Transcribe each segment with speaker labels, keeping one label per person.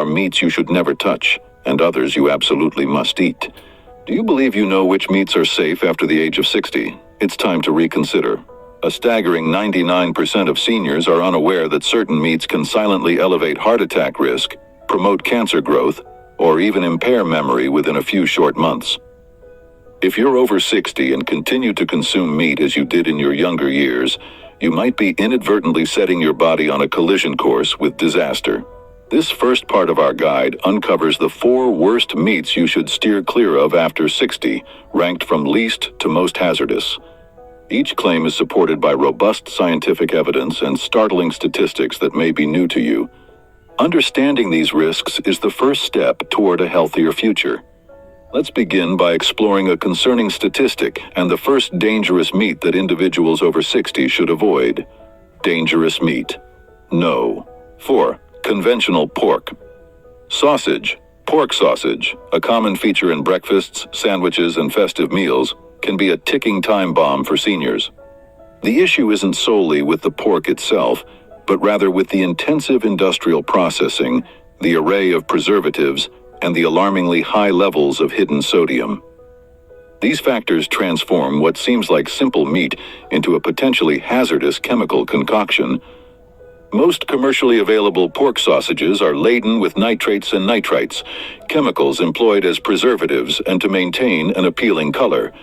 Speaker 1: meats you should never touch, and others you absolutely must eat. Do you believe you know which meats are safe after the age of 60? It's time to reconsider. A staggering 99% of seniors are unaware that certain meats can silently elevate heart attack risk, promote cancer growth, or even impair memory within a few short months. If you're over 60 and continue to consume meat as you did in your younger years, you might be inadvertently setting your body on a collision course with disaster. This first part of our guide uncovers the 4 worst meats you should steer clear of after 60, ranked from least to most hazardous. Each claim is supported by robust scientific evidence and startling statistics that may be new to you. Understanding these risks is the first step toward a healthier future. Let's begin by exploring a concerning statistic and the first dangerous meat that individuals over 60 should avoid. Dangerous meat. No. 4. Conventional pork. Sausage. Pork sausage, a common feature in breakfasts, sandwiches, and festive meals, can be a ticking time bomb for seniors. The issue isn't solely with the pork itself, but rather with the intensive industrial processing, the array of preservatives, and the alarmingly high levels of hidden sodium. These factors transform what seems like simple meat into a potentially hazardous chemical concoction. Most commercially available pork sausages are laden with nitrates and nitrites, chemicals employed as preservatives and to maintain an appealing color.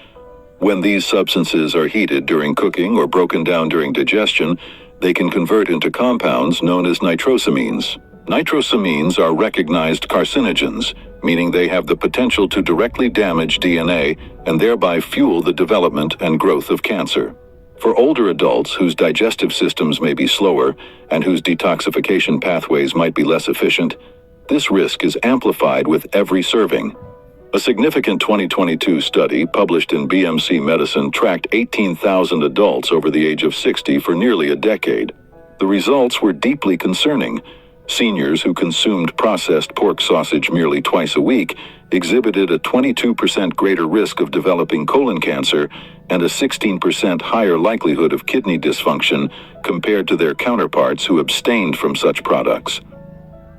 Speaker 1: When these substances are heated during cooking or broken down during digestion, they can convert into compounds known as nitrosamines. Nitrosamines are recognized carcinogens, meaning they have the potential to directly damage DNA and thereby fuel the development and growth of cancer. For older adults whose digestive systems may be slower and whose detoxification pathways might be less efficient, this risk is amplified with every serving. A significant 2022 study published in BMC Medicine tracked 18,000 adults over the age of 60 for nearly a decade. The results were deeply concerning. Seniors who consumed processed pork sausage merely twice a week exhibited a 22% greater risk of developing colon cancer and a 16% higher likelihood of kidney dysfunction compared to their counterparts who abstained from such products.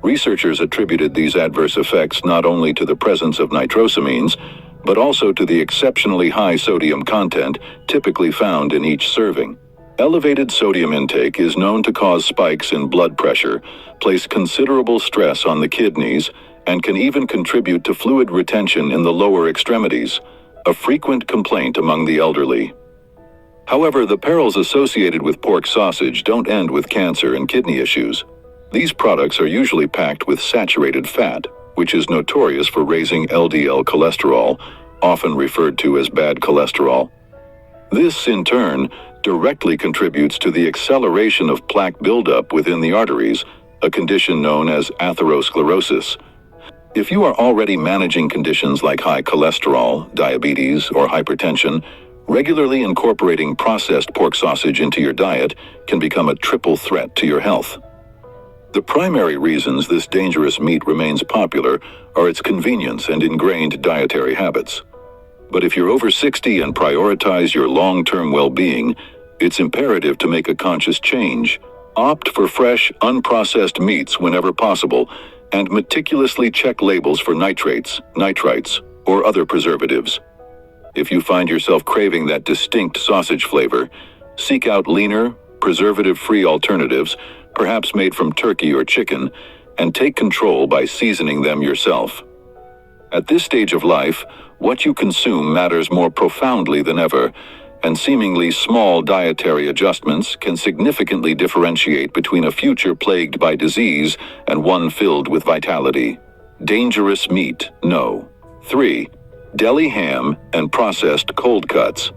Speaker 1: Researchers attributed these adverse effects not only to the presence of nitrosamines, but also to the exceptionally high sodium content typically found in each serving. Elevated sodium intake is known to cause spikes in blood pressure, place considerable stress on the kidneys, and can even contribute to fluid retention in the lower extremities, a frequent complaint among the elderly. However, the perils associated with pork sausage don't end with cancer and kidney issues. These products are usually packed with saturated fat, which is notorious for raising LDL cholesterol, often referred to as bad cholesterol. This, in turn, directly contributes to the acceleration of plaque buildup within the arteries, a condition known as atherosclerosis. If you are already managing conditions like high cholesterol, diabetes, or hypertension, regularly incorporating processed pork sausage into your diet can become a triple threat to your health. The primary reasons this dangerous meat remains popular are its convenience and ingrained dietary habits. But if you're over 60 and prioritize your long-term well-being, it's imperative to make a conscious change. Opt for fresh, unprocessed meats whenever possible, and meticulously check labels for nitrates, nitrites, or other preservatives. If you find yourself craving that distinct sausage flavor, seek out leaner, preservative-free alternatives, perhaps made from turkey or chicken, and take control by seasoning them yourself. At this stage of life, what you consume matters more profoundly than ever, and seemingly small dietary adjustments can significantly differentiate between a future plagued by disease and one filled with vitality. Dangerous meat, no. 3. Deli ham and processed cold cuts.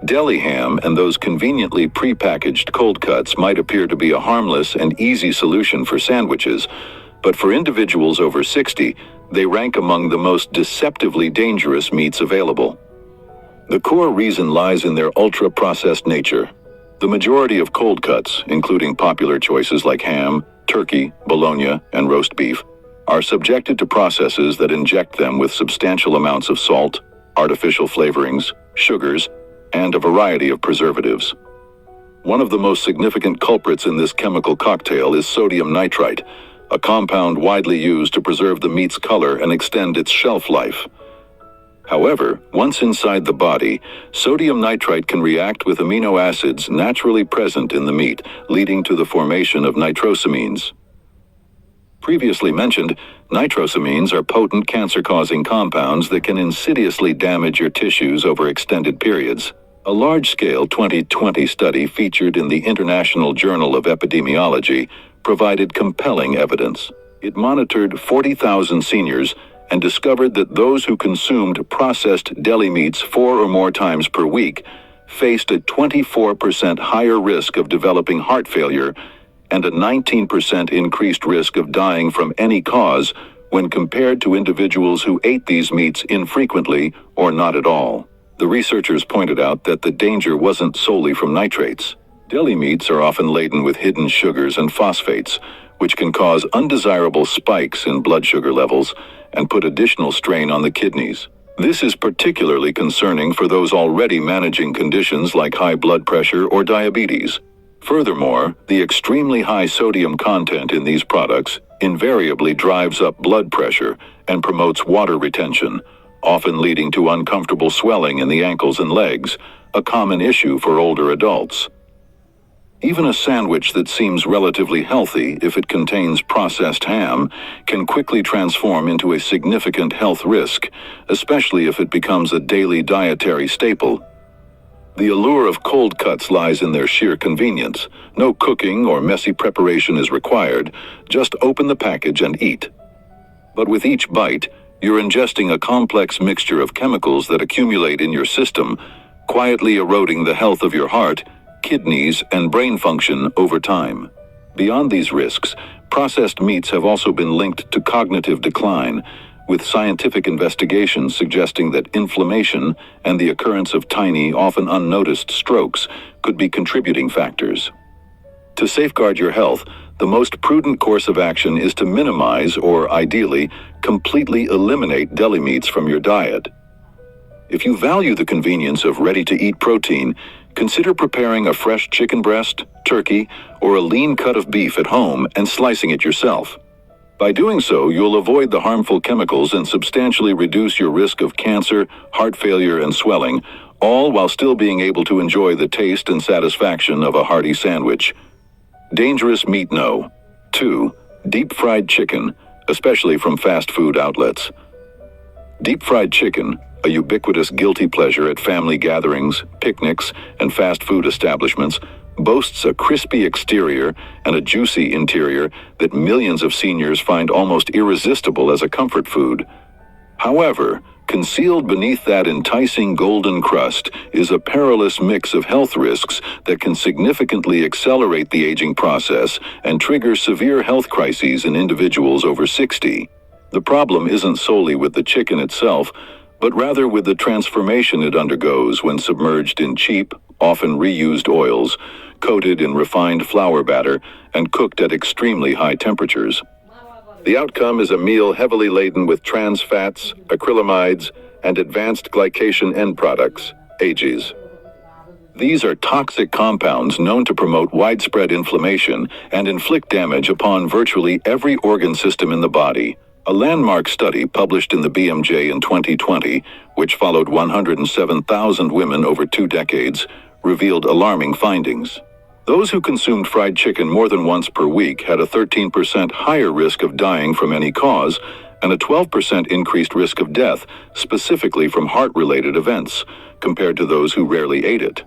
Speaker 1: Deli ham and those conveniently prepackaged cold cuts might appear to be a harmless and easy solution for sandwiches, but for individuals over 60, they rank among the most deceptively dangerous meats available. The core reason lies in their ultra-processed nature. The majority of cold cuts, including popular choices like ham, turkey, bologna, and roast beef, are subjected to processes that inject them with substantial amounts of salt, artificial flavorings, sugars, and a variety of preservatives. One of the most significant culprits in this chemical cocktail is sodium nitrite, a compound widely used to preserve the meat's color and extend its shelf life. However, once inside the body, sodium nitrite can react with amino acids naturally present in the meat, leading to the formation of nitrosamines. Previously mentioned, nitrosamines are potent cancer-causing compounds that can insidiously damage your tissues over extended periods. A large-scale 2020 study featured in the International Journal of Epidemiology provided compelling evidence. It monitored 40,000 seniors and discovered that those who consumed processed deli meats 4 or more times per week faced a 24% higher risk of developing heart failure and a 19% increased risk of dying from any cause when compared to individuals who ate these meats infrequently or not at all. The researchers pointed out that the danger wasn't solely from nitrates. Deli meats are often laden with hidden sugars and phosphates, which can cause undesirable spikes in blood sugar levels and put additional strain on the kidneys. This is particularly concerning for those already managing conditions like high blood pressure or diabetes. Furthermore, the extremely high sodium content in these products invariably drives up blood pressure and promotes water retention, often leading to uncomfortable swelling in the ankles and legs, a common issue for older adults. Even a sandwich that seems relatively healthy, if it contains processed ham, can quickly transform into a significant health risk, especially if it becomes a daily dietary staple. The allure of cold cuts lies in their sheer convenience. No cooking or messy preparation is required. Just open the package and eat. But with each bite, you're ingesting a complex mixture of chemicals that accumulate in your system, quietly eroding the health of your heart, kidneys, and brain function over time. Beyond these risks, processed meats have also been linked to cognitive decline, with scientific investigations suggesting that inflammation and the occurrence of tiny, often unnoticed strokes could be contributing factors. To safeguard your health, the most prudent course of action is to minimize or, ideally, completely eliminate deli meats from your diet. If you value the convenience of ready-to-eat protein, consider preparing a fresh chicken breast, turkey, or a lean cut of beef at home and slicing it yourself. By doing so, you'll avoid the harmful chemicals and substantially reduce your risk of cancer, heart failure, and swelling, all while still being able to enjoy the taste and satisfaction of a hearty sandwich. Dangerous meat no. 2. Deep-fried chicken, especially from fast food outlets. Deep-fried chicken, a ubiquitous guilty pleasure at family gatherings, picnics, and fast food establishments, boasts a crispy exterior and a juicy interior that millions of seniors find almost irresistible as a comfort food. However, concealed beneath that enticing golden crust is a perilous mix of health risks that can significantly accelerate the aging process and trigger severe health crises in individuals over 60. The problem isn't solely with the chicken itself, but rather with the transformation it undergoes when submerged in cheap, often reused oils, coated in refined flour batter, and cooked at extremely high temperatures. The outcome is a meal heavily laden with trans fats, acrylamides, and advanced glycation end products, AGEs. These are toxic compounds known to promote widespread inflammation and inflict damage upon virtually every organ system in the body. A landmark study published in the BMJ in 2020, which followed 107,000 women over 2 decades, revealed alarming findings. Those who consumed fried chicken more than once per week had a 13% higher risk of dying from any cause and a 12% increased risk of death, specifically from heart-related events, compared to those who rarely ate it.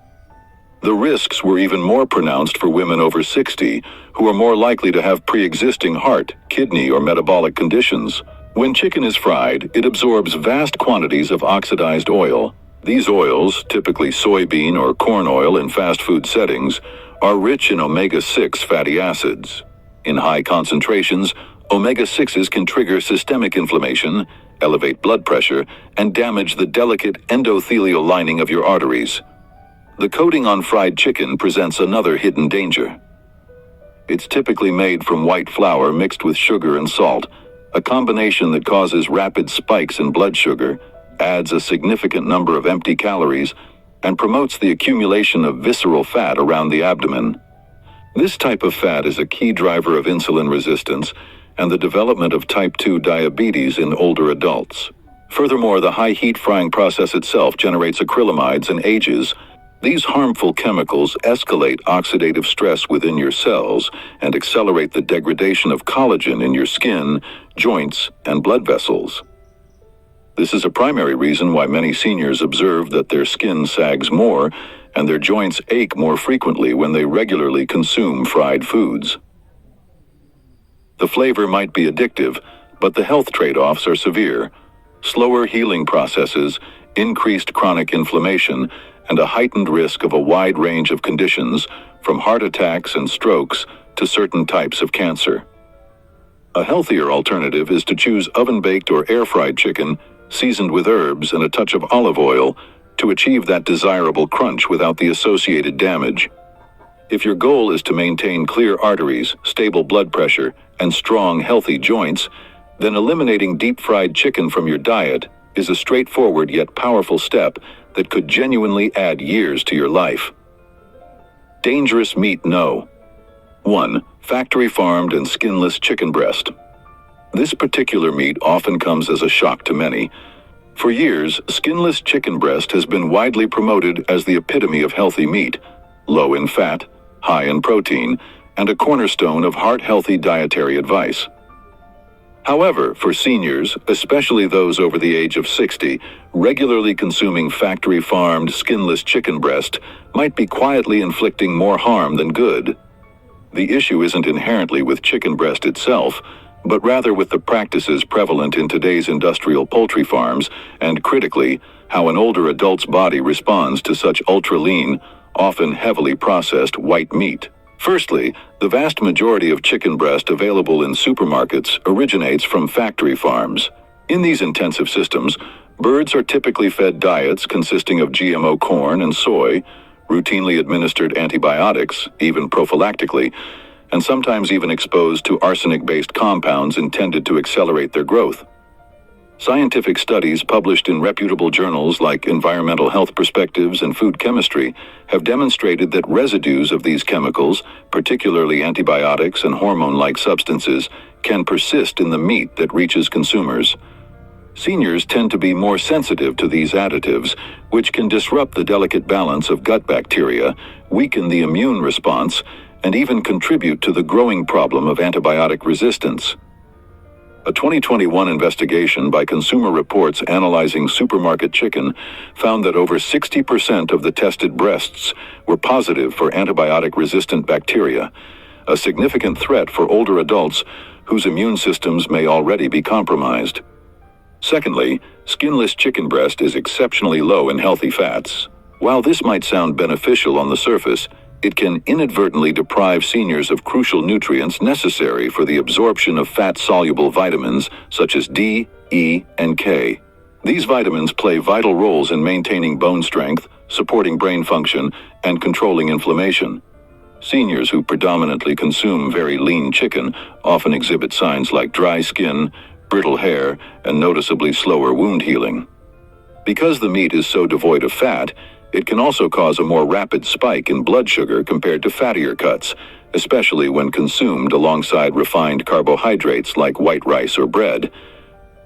Speaker 1: The risks were even more pronounced for women over 60, who are more likely to have pre-existing heart, kidney, or metabolic conditions. When chicken is fried, it absorbs vast quantities of oxidized oil. These oils, typically soybean or corn oil in fast food settings, are rich in omega-6 fatty acids. In high concentrations, omega-6s can trigger systemic inflammation, elevate blood pressure, and damage the delicate endothelial lining of your arteries. The coating on fried chicken presents another hidden danger. It's typically made from white flour mixed with sugar and salt, a combination that causes rapid spikes in blood sugar, adds a significant number of empty calories, and promotes the accumulation of visceral fat around the abdomen. This type of fat is a key driver of insulin resistance and the development of type 2 diabetes in older adults. Furthermore, the high heat frying process itself generates acrylamides and ages. These harmful chemicals escalate oxidative stress within your cells and accelerate the degradation of collagen in your skin, joints, and blood vessels. This is a primary reason why many seniors observe that their skin sags more and their joints ache more frequently when they regularly consume fried foods. The flavor might be addictive, but the health trade-offs are severe. Slower healing processes, increased chronic inflammation, and a heightened risk of a wide range of conditions, from heart attacks and strokes to certain types of cancer. A healthier alternative is to choose oven-baked or air-fried chicken, seasoned with herbs and a touch of olive oil, to achieve that desirable crunch without the associated damage. If your goal is to maintain clear arteries, stable blood pressure, and strong, healthy joints, then eliminating deep-fried chicken from your diet is a straightforward yet powerful step that could genuinely add years to your life. Dangerous meat no. 1. Factory-farmed and skinless chicken breast. This particular meat often comes as a shock to many. For years, skinless chicken breast has been widely promoted as the epitome of healthy meat, low in fat, high in protein, and a cornerstone of heart-healthy dietary advice. However, for seniors, especially those over the age of 60, regularly consuming factory-farmed, skinless chicken breast might be quietly inflicting more harm than good. The issue isn't inherently with chicken breast itself, but rather with the practices prevalent in today's industrial poultry farms, and critically, how an older adult's body responds to such ultra-lean, often heavily processed white meat. Firstly, the vast majority of chicken breast available in supermarkets originates from factory farms. In these intensive systems, birds are typically fed diets consisting of GMO corn and soy, routinely administered antibiotics, even prophylactically, and sometimes even exposed to arsenic-based compounds intended to accelerate their growth. Scientific studies published in reputable journals like Environmental Health Perspectives and Food Chemistry have demonstrated that residues of these chemicals, particularly antibiotics and hormone-like substances, can persist in the meat that reaches consumers. Seniors tend to be more sensitive to these additives, which can disrupt the delicate balance of gut bacteria, weaken the immune response, and even contribute to the growing problem of antibiotic resistance. A 2021 investigation by Consumer Reports analyzing supermarket chicken found that over 60% of the tested breasts were positive for antibiotic-resistant bacteria, a significant threat for older adults whose immune systems may already be compromised. Secondly, skinless chicken breast is exceptionally low in healthy fats. While this might sound beneficial on the surface, it can inadvertently deprive seniors of crucial nutrients necessary for the absorption of fat-soluble vitamins such as D, E, and K. These vitamins play vital roles in maintaining bone strength, supporting brain function, and controlling inflammation. Seniors who predominantly consume very lean chicken often exhibit signs like dry skin, brittle hair, and noticeably slower wound healing. Because the meat is so devoid of fat, it can also cause a more rapid spike in blood sugar compared to fattier cuts, especially when consumed alongside refined carbohydrates like white rice or bread.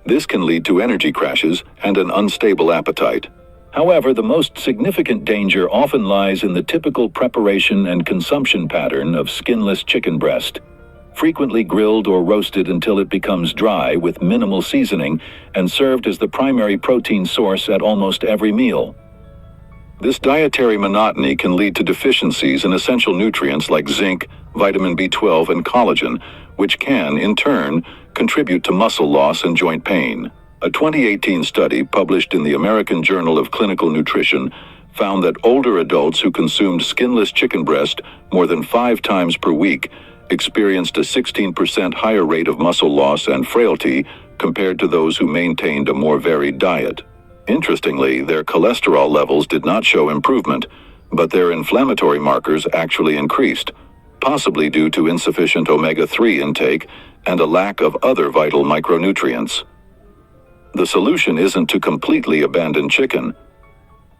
Speaker 1: This can lead to energy crashes and an unstable appetite. However, the most significant danger often lies in the typical preparation and consumption pattern of skinless chicken breast. Frequently grilled or roasted until it becomes dry with minimal seasoning and served as the primary protein source at almost every meal. This dietary monotony can lead to deficiencies in essential nutrients like zinc, vitamin B12, and collagen, which can, in turn, contribute to muscle loss and joint pain. A 2018 study published in the American Journal of Clinical Nutrition found that older adults who consumed skinless chicken breast more than 5 times per week experienced a 16% higher rate of muscle loss and frailty compared to those who maintained a more varied diet. Interestingly, their cholesterol levels did not show improvement, but their inflammatory markers actually increased, possibly due to insufficient omega-3 intake and a lack of other vital micronutrients. The solution isn't to completely abandon chicken.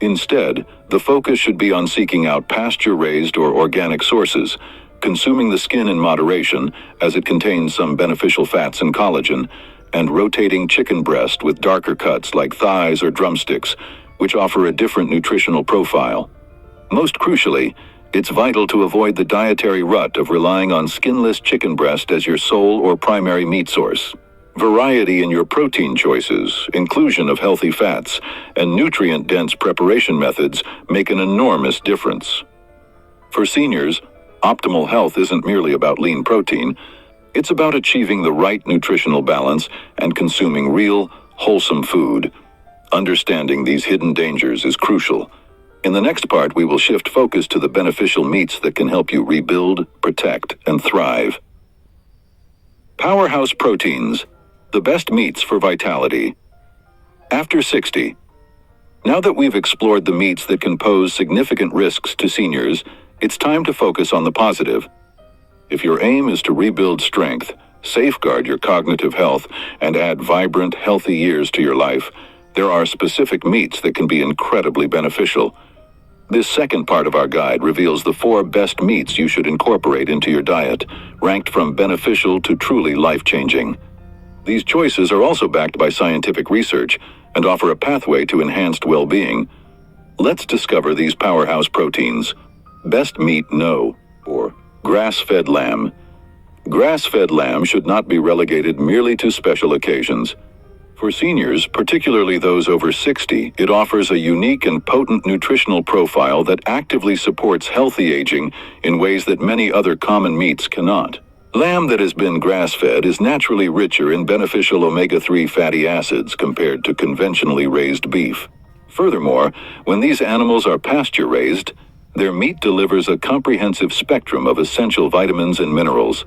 Speaker 1: Instead, the focus should be on seeking out pasture-raised or organic sources, consuming the skin in moderation, as it contains some beneficial fats and collagen, and rotating chicken breast with darker cuts like thighs or drumsticks, which offer a different nutritional profile. Most crucially, it's vital to avoid the dietary rut of relying on skinless chicken breast as your sole or primary meat source. Variety in your protein choices, inclusion of healthy fats, and nutrient-dense preparation methods make an enormous difference. For seniors, optimal health isn't merely about lean protein. It's about achieving the right nutritional balance and consuming real, wholesome food. Understanding these hidden dangers is crucial. In the next part, we will shift focus to the beneficial meats that can help you rebuild, protect, and thrive. Powerhouse proteins, the best meats for vitality. After 60. Now that we've explored the meats that can pose significant risks to seniors, it's time to focus on the positive. If your aim is to rebuild strength, safeguard your cognitive health, and add vibrant, healthy years to your life, there are specific meats that can be incredibly beneficial. This second part of our guide reveals the 4 best meats you should incorporate into your diet, ranked from beneficial to truly life-changing. These choices are also backed by scientific research and offer a pathway to enhanced well-being. Let's discover these powerhouse proteins. Best meat no, or grass-fed lamb. Grass-fed lamb should not be relegated merely to special occasions. For seniors, particularly those over 60, it offers a unique and potent nutritional profile that actively supports healthy aging in ways that many other common meats cannot. Lamb that has been grass-fed is naturally richer in beneficial omega-3 fatty acids compared to conventionally raised beef. Furthermore, when these animals are pasture-raised, their meat delivers a comprehensive spectrum of essential vitamins and minerals.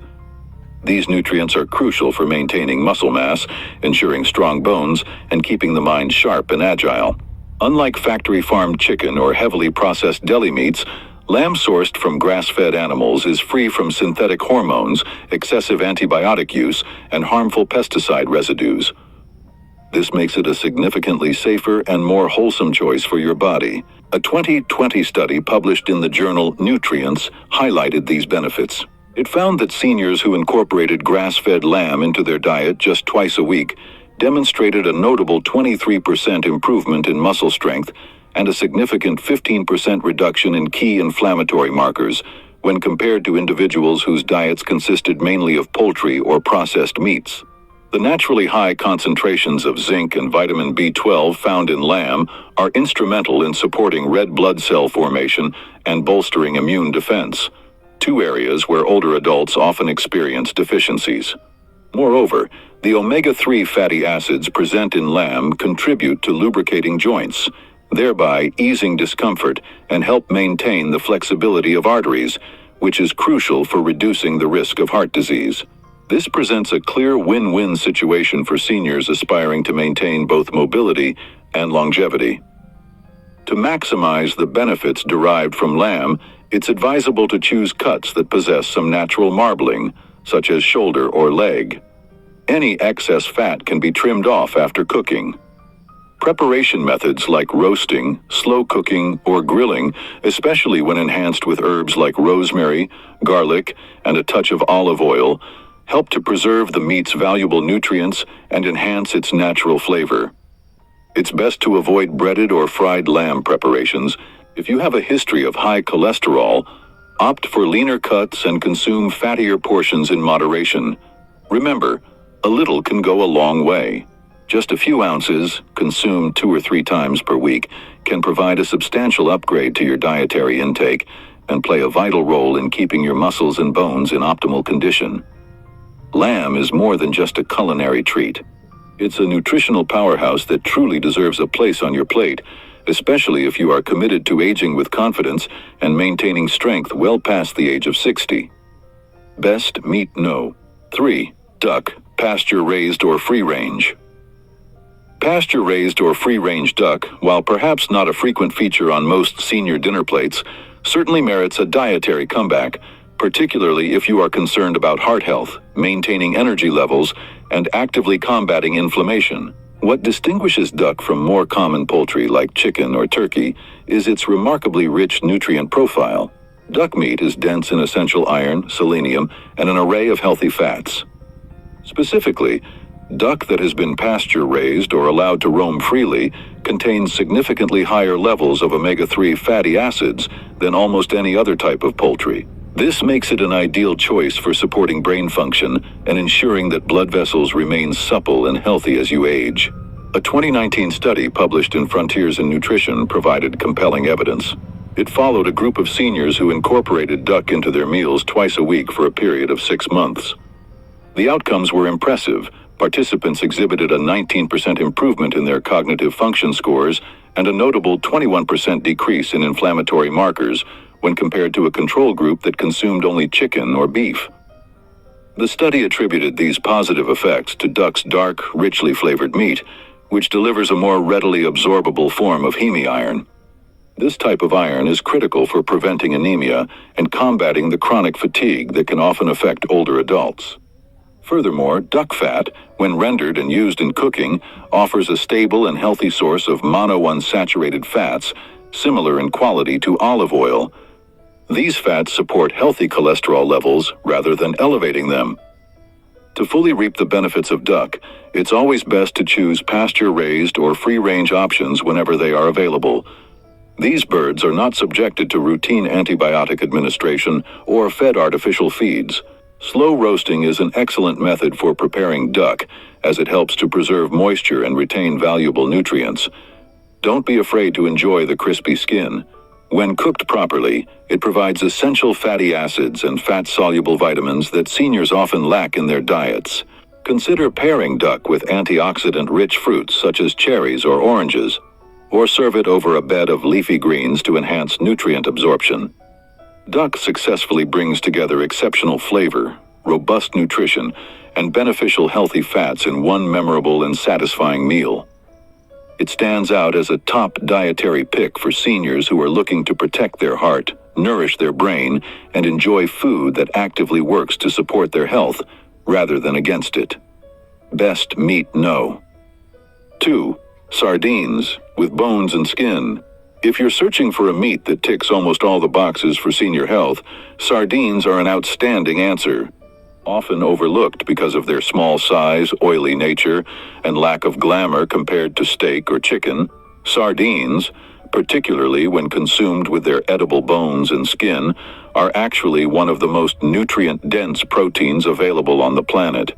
Speaker 1: These nutrients are crucial for maintaining muscle mass, ensuring strong bones, and keeping the mind sharp and agile. Unlike factory-farmed chicken or heavily processed deli meats, lamb sourced from grass-fed animals is free from synthetic hormones, excessive antibiotic use, and harmful pesticide residues. This makes it a significantly safer and more wholesome choice for your body. A 2020 study published in the journal Nutrients highlighted these benefits. It found that seniors who incorporated grass-fed lamb into their diet just twice a week demonstrated a notable 23% improvement in muscle strength and a significant 15% reduction in key inflammatory markers when compared to individuals whose diets consisted mainly of poultry or processed meats. The naturally high concentrations of zinc and vitamin B12 found in lamb are instrumental in supporting red blood cell formation and bolstering immune defense, 2 areas where older adults often experience deficiencies. Moreover, the omega-3 fatty acids present in lamb contribute to lubricating joints, thereby easing discomfort and help maintain the flexibility of arteries, which is crucial for reducing the risk of heart disease. This presents a clear win-win situation for seniors aspiring to maintain both mobility and longevity. To maximize the benefits derived from lamb, it's advisable to choose cuts that possess some natural marbling, such as shoulder or leg. Any excess fat can be trimmed off after cooking. Preparation methods like roasting, slow cooking, or grilling, especially when enhanced with herbs like rosemary, garlic, and a touch of olive oil, help to preserve the meat's valuable nutrients and enhance its natural flavor. It's best to avoid breaded or fried lamb preparations. If you have a history of high cholesterol, opt for leaner cuts and consume fattier portions in moderation. Remember, a little can go a long way. Just a few ounces, consumed 2 or 3 times per week, can provide a substantial upgrade to your dietary intake and play a vital role in keeping your muscles and bones in optimal condition. Lamb is more than just a culinary treat. It's a nutritional powerhouse that truly deserves a place on your plate, especially if you are committed to aging with confidence and maintaining strength well past the age of 60. Best meat no. 3. Duck, pasture-raised or free-range. Pasture-raised or free-range duck, while perhaps not a frequent feature on most senior dinner plates, certainly merits a dietary comeback, particularly if you are concerned about heart health, maintaining energy levels, and actively combating inflammation. What distinguishes duck from more common poultry like chicken or turkey is its remarkably rich nutrient profile. Duck meat is dense in essential iron, selenium, and an array of healthy fats. Specifically, duck that has been pasture-raised or allowed to roam freely contains significantly higher levels of omega-3 fatty acids than almost any other type of poultry. This makes it an ideal choice for supporting brain function and ensuring that blood vessels remain supple and healthy as you age. A 2019 study published in Frontiers in Nutrition provided compelling evidence. It followed a group of seniors who incorporated duck into their meals twice a week for a period of 6 months. The outcomes were impressive. Participants exhibited a 19% improvement in their cognitive function scores and a notable 21% decrease in inflammatory markers when compared to a control group that consumed only chicken or beef. The study attributed these positive effects to duck's dark, richly flavored meat, which delivers a more readily absorbable form of heme iron. This type of iron is critical for preventing anemia and combating the chronic fatigue that can often affect older adults. Furthermore, duck fat, when rendered and used in cooking, offers a stable and healthy source of monounsaturated fats, similar in quality to olive oil. These fats support healthy cholesterol levels rather than elevating them. To fully reap the benefits of duck, it's always best to choose pasture-raised or free-range options whenever they are available. These birds are not subjected to routine antibiotic administration or fed artificial feeds. Slow roasting is an excellent method for preparing duck, as it helps to preserve moisture and retain valuable nutrients. Don't be afraid to enjoy the crispy skin. When cooked properly, it provides essential fatty acids and fat-soluble vitamins that seniors often lack in their diets. Consider pairing duck with antioxidant-rich fruits such as cherries or oranges, or serve it over a bed of leafy greens to enhance nutrient absorption. Duck successfully brings together exceptional flavor, robust nutrition, and beneficial healthy fats in one memorable and satisfying meal. It stands out as a top dietary pick for seniors who are looking to protect their heart, nourish their brain, and enjoy food that actively works to support their health rather than against it. Best meat no. 2. Sardines, with bones and skin. If you're searching for a meat that ticks almost all the boxes for senior health, sardines are an outstanding answer. Often overlooked because of their small size, oily nature, and lack of glamour compared to steak or chicken, sardines, particularly when consumed with their edible bones and skin, are actually one of the most nutrient-dense proteins available on the planet.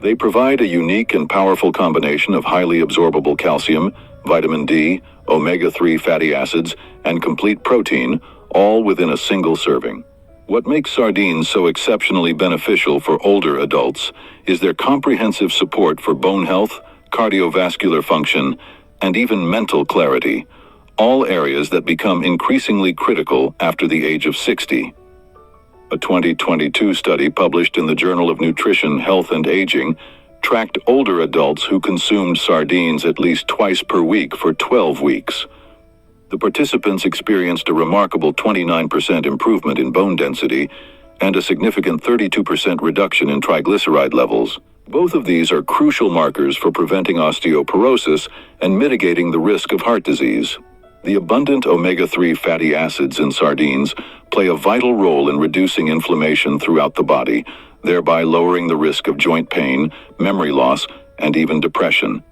Speaker 1: They provide a unique and powerful combination of highly absorbable calcium, vitamin D, omega-3 fatty acids, and complete protein, all within a single serving. What makes sardines so exceptionally beneficial for older adults is their comprehensive support for bone health, cardiovascular function, and even mental clarity, all areas that become increasingly critical after the age of 60. A 2022 study published in the Journal of Nutrition, Health and Aging tracked older adults who consumed sardines at least twice per week for 12 weeks. The participants experienced a remarkable 29% improvement in bone density and a significant 32% reduction in triglyceride levels. Both of these are crucial markers for preventing osteoporosis and mitigating the risk of heart disease. The abundant omega-3 fatty acids in sardines play a vital role in reducing inflammation throughout the body, thereby lowering the risk of joint pain, memory loss, and even depression.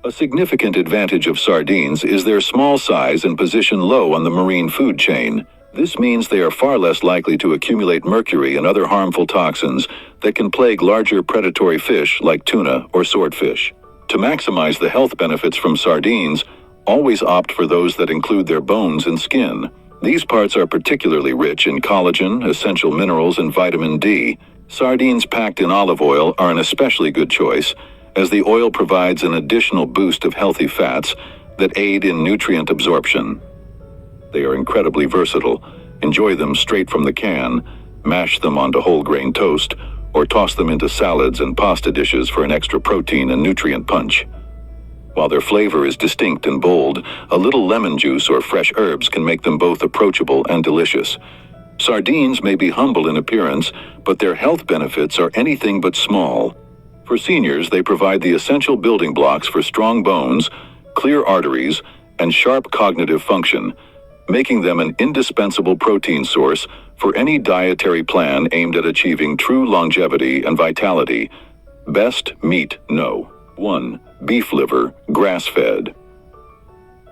Speaker 1: A significant advantage of sardines is their small size and position low on the marine food chain. This means they are far less likely to accumulate mercury and other harmful toxins that can plague larger predatory fish like tuna or swordfish. To maximize the health benefits from sardines, always opt for those that include their bones and skin. These parts are particularly rich in collagen, essential minerals, and vitamin D. Sardines packed in olive oil are an especially good choice, as the oil provides an additional boost of healthy fats that aid in nutrient absorption. They are incredibly versatile. Enjoy them straight from the can, mash them onto whole grain toast, or toss them into salads and pasta dishes for an extra protein and nutrient punch. While their flavor is distinct and bold, a little lemon juice or fresh herbs can make them both approachable and delicious. Sardines may be humble in appearance, but their health benefits are anything but small. For seniors, they provide the essential building blocks for strong bones, clear arteries, and sharp cognitive function. making them an indispensable protein source for any dietary plan aimed at achieving true longevity and vitality. Best meat, no. 1. Beef liver, grass-fed.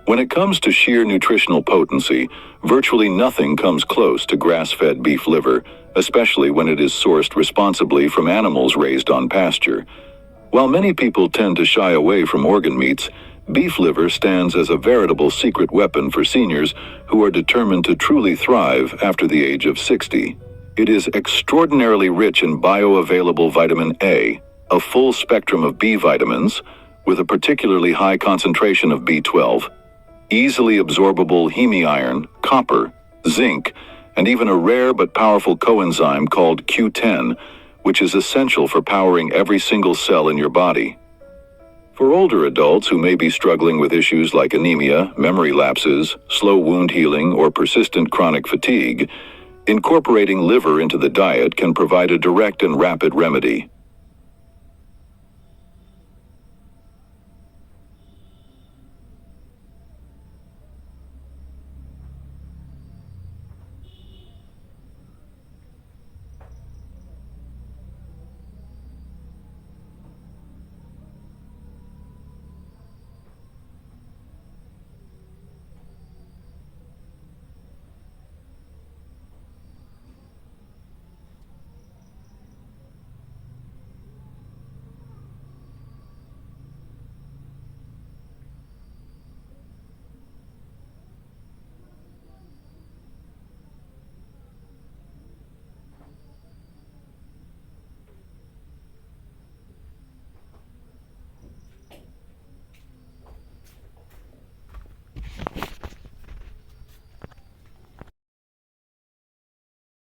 Speaker 1: When it comes to sheer nutritional potency, virtually nothing comes close to grass-fed beef liver, especially when it is sourced responsibly from animals raised on pasture. While many people tend to shy away from organ meats, beef liver stands as a veritable secret weapon for seniors who are determined to truly thrive after the age of 60. It is extraordinarily rich in bioavailable vitamin A, a full spectrum of B vitamins, with a particularly high concentration of B12, easily absorbable hemi-iron, copper, zinc, and even a rare but powerful coenzyme called Q10, which is essential for powering every single cell in your body. For older adults who may be struggling with issues like anemia, memory lapses, slow wound healing, or persistent chronic fatigue, incorporating liver into the diet can provide a direct and rapid remedy.